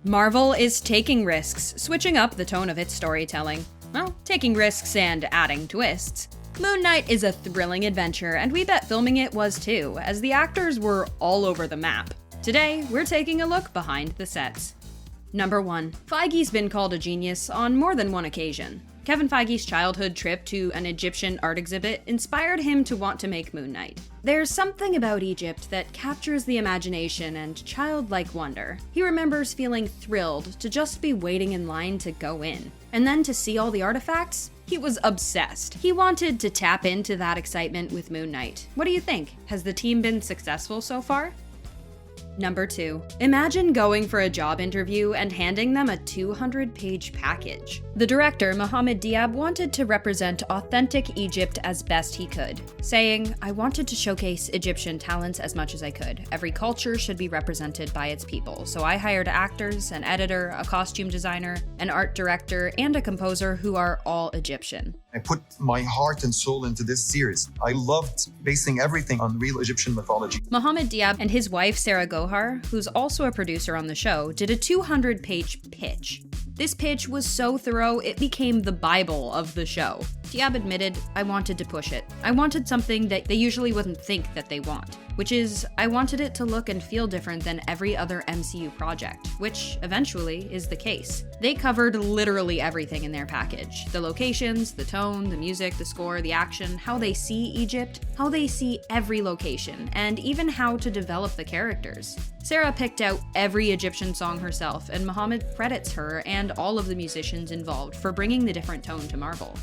Marvel is taking risks, switching up the tone of its storytelling. Well, taking risks and adding twists. Moon Knight is a thrilling adventure, and we bet filming it was too, as the actors were all over the map. Today, we're taking a look behind the sets. Number 1. Feige's been called a genius on more than one occasion. Kevin Feige's childhood trip to an Egyptian art exhibit inspired him to want to make Moon Knight. There's something about Egypt that captures the imagination and childlike wonder. He remembers feeling thrilled to just be waiting in line to go in. And then to see all the artifacts, he was obsessed. He wanted to tap into that excitement with Moon Knight. What do you think? Has the team been successful so far? Number 2. Imagine going for a job interview and handing them a 200-page package. The director, Mohamed Diab, wanted to represent authentic Egypt as best he could, saying, "I wanted to showcase Egyptian talents as much as I could. Every culture should be represented by its people, so I hired actors, an editor, a costume designer, an art director, and a composer who are all Egyptian." I put my heart and soul into this series. I loved basing everything on real Egyptian mythology. Mohamed Diab and his wife, Sarah Goher, who's also a producer on the show, did a 200-page pitch. This pitch was so thorough, it became the Bible of the show. Diab admitted, "I wanted to push it. I wanted something that they usually wouldn't think that they want, which is, I wanted it to look and feel different than every other MCU project," which eventually is the case. They covered literally everything in their package. The locations, the tone, the music, the score, the action, how they see Egypt, how they see every location, and even how to develop the characters. Sarah picked out every Egyptian song herself, and Mohamed credits her and all of the musicians involved for bringing the different tone to Marvel.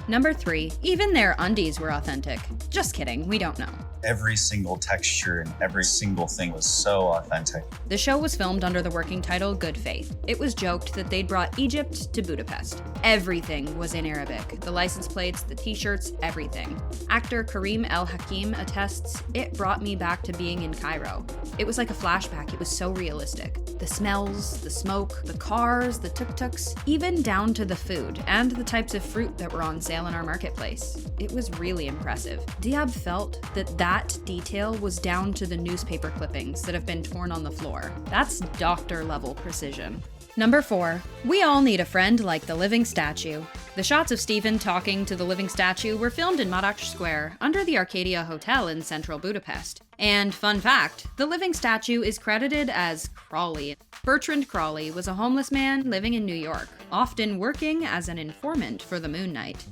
Number 3. Even their undies were authentic. Just kidding, we don't know. Every single texture and every single thing was so authentic. The show was filmed under the working title Good Faith. It was joked that they'd brought Egypt to Budapest. Everything was in Arabic. The license plates, the t-shirts, everything. Actor Karim El Hakim attests, "It brought me back to being in Cairo. It was like a flashback. It was so realistic. The smells, the smoke, the cars, the tuk-tuks, even down to the food and the types of fruit that were on sale in our marketplace. It was really impressive." Diab felt that detail was down to the newspaper clippings that have been torn on the floor. That's doctor-level precision. Number 4. We all need a friend like the living statue. The shots of Stephen talking to the living statue were filmed in Madách Square, under the Arcadia Hotel in central Budapest. And fun fact, the living statue is credited as Crawley. Bertrand Crawley was a homeless man living in New York, often working as an informant for the Moon Knight.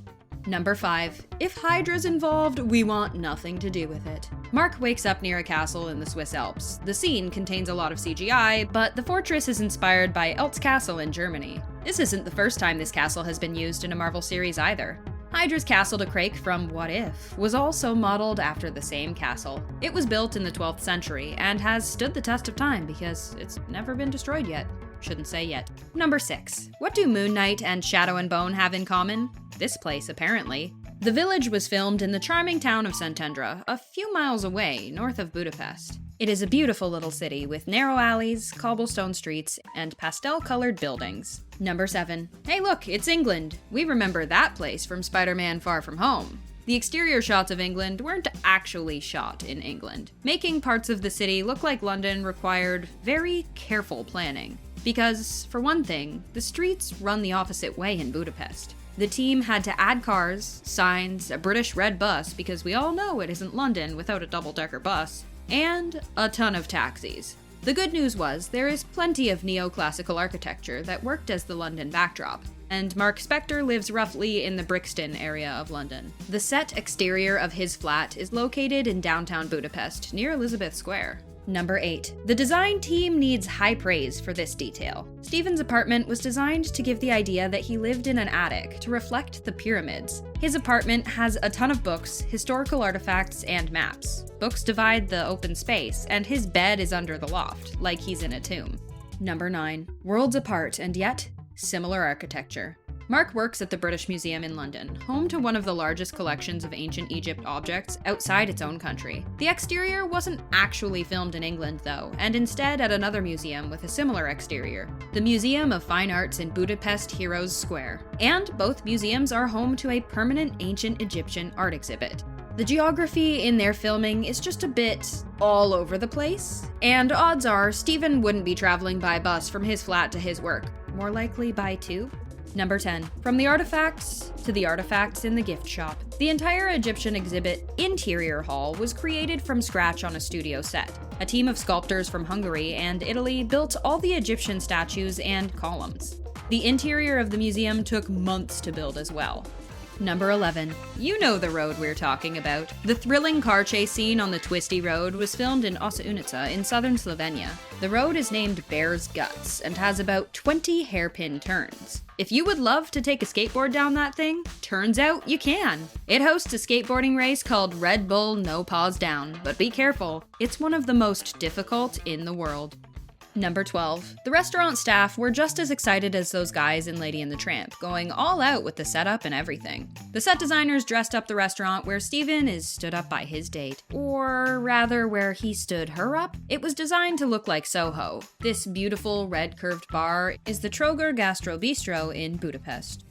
Number 5. If Hydra's involved, we want nothing to do with it. Mark wakes up near a castle in the Swiss Alps. The scene contains a lot of CGI, but the fortress is inspired by Eltz Castle in Germany. This isn't the first time this castle has been used in a Marvel series either. Hydra's castle to Crake from What If was also modeled after the same castle. It was built in the 12th century and has stood the test of time because it's never been destroyed yet. Shouldn't say yet. Number 6. What do Moon Knight and Shadow and Bone have in common? This place, apparently. The village was filmed in the charming town of Szentendre, a few miles away, north of Budapest. It is a beautiful little city with narrow alleys, cobblestone streets, and pastel-colored buildings. Number 7. Hey look, it's England. We remember that place from Spider-Man Far From Home. The exterior shots of England weren't actually shot in England. Making parts of the city look like London required very careful planning. Because, for one thing, the streets run the opposite way in Budapest. The team had to add cars, signs, a British red bus, because we all know it isn't London without a double-decker bus, and a ton of taxis. The good news was there is plenty of neoclassical architecture that worked as the London backdrop, and Mark Spector lives roughly in the Brixton area of London. The set exterior of his flat is located in downtown Budapest, near Elizabeth Square. Number 8. The design team needs high praise for this detail. Stephen's apartment was designed to give the idea that he lived in an attic to reflect the pyramids. His apartment has a ton of books, historical artifacts, and maps. Books divide the open space, and his bed is under the loft, like he's in a tomb. Number 9. Worlds apart, and yet similar architecture. Mark works at the British Museum in London, home to one of the largest collections of ancient Egypt objects outside its own country. The exterior wasn't actually filmed in England, though, and instead at another museum with a similar exterior, the Museum of Fine Arts in Budapest Heroes Square. And both museums are home to a permanent ancient Egyptian art exhibit. The geography in their filming is just a bit all over the place, and odds are Steven wouldn't be traveling by bus from his flat to his work, more likely by tube. Number 10. From the artifacts to the artifacts in the gift shop. The entire Egyptian exhibit interior hall was created from scratch on a studio set. A team of sculptors from Hungary and Italy built all the Egyptian statues and columns. The interior of the museum took months to build as well. Number 11. You know the road we're talking about. The thrilling car chase scene on the twisty road was filmed in Osanica in southern Slovenia. The road is named Bear's Guts and has about 20 hairpin turns. If you would love to take a skateboard down that thing, turns out you can. It hosts a skateboarding race called Red Bull No Paws Down, but be careful, it's one of the most difficult in the world. Number 12. The restaurant staff were just as excited as those guys in Lady and the Tramp, going all out with the setup and everything. The set designers dressed up the restaurant where Steven is stood up by his date. Or rather, where he stood her up. It was designed to look like Soho. This beautiful red curved bar is the Troger Gastro Bistro in Budapest.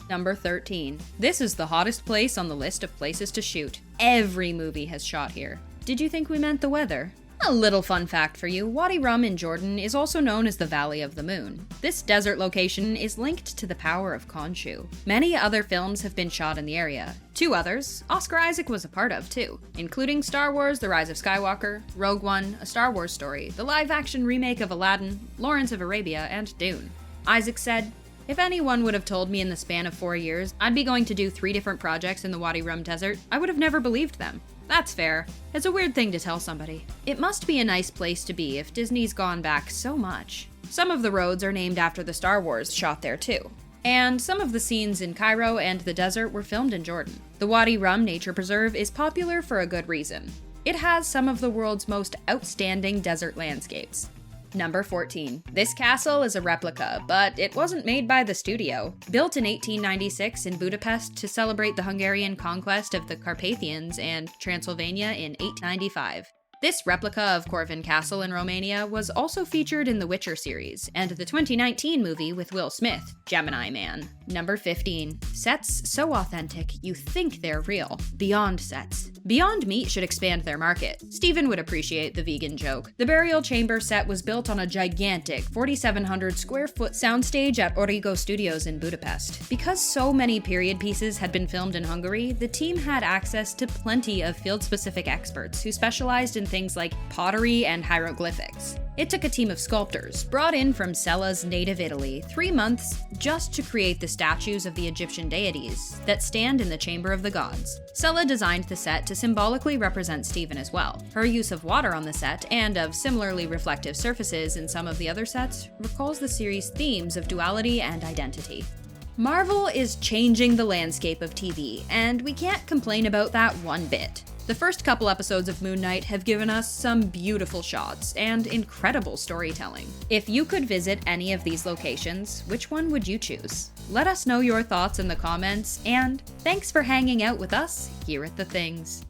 Number 13. This is the hottest place on the list of places to shoot. Every movie has shot here. Did you think we meant the weather? A little fun fact for you, Wadi Rum in Jordan is also known as the Valley of the Moon. This desert location is linked to the power of Khonshu. Many other films have been shot in the area. 2 others, Oscar Isaac was a part of too, including Star Wars: The Rise of Skywalker, Rogue One, A Star Wars Story, the live-action remake of Aladdin, Lawrence of Arabia, and Dune. Isaac said, "If anyone would have told me in the span of 4 years I'd be going to do 3 different projects in the Wadi Rum desert, I would have never believed them." That's fair. It's a weird thing to tell somebody. It must be a nice place to be if Disney's gone back so much. Some of the roads are named after the Star Wars shot there too. And some of the scenes in Cairo and the desert were filmed in Jordan. The Wadi Rum Nature Preserve is popular for a good reason. It has some of the world's most outstanding desert landscapes. Number 14. This castle is a replica, but it wasn't made by the studio. Built in 1896 in Budapest to celebrate the Hungarian conquest of the Carpathians and Transylvania in 895. This replica of Corvin Castle in Romania was also featured in the Witcher series, and the 2019 movie with Will Smith, Gemini Man. Number 15. Sets so authentic, you think they're real. Beyond sets. Beyond Meat should expand their market. Steven would appreciate the vegan joke. The burial chamber set was built on a gigantic 4,700 square foot soundstage at Origo Studios in Budapest. Because so many period pieces had been filmed in Hungary, the team had access to plenty of field-specific experts who specialized in things like pottery and hieroglyphics. It took a team of sculptors, brought in from Sella's native Italy, 3 months just to create the statues of the Egyptian deities that stand in the Chamber of the Gods. Sella designed the set to symbolically represent Steven as well. Her use of water on the set, and of similarly reflective surfaces in some of the other sets, recalls the series' themes of duality and identity. Marvel is changing the landscape of TV, and we can't complain about that one bit. The first couple episodes of Moon Knight have given us some beautiful shots and incredible storytelling. If you could visit any of these locations, which one would you choose? Let us know your thoughts in the comments, and thanks for hanging out with us here at The Things.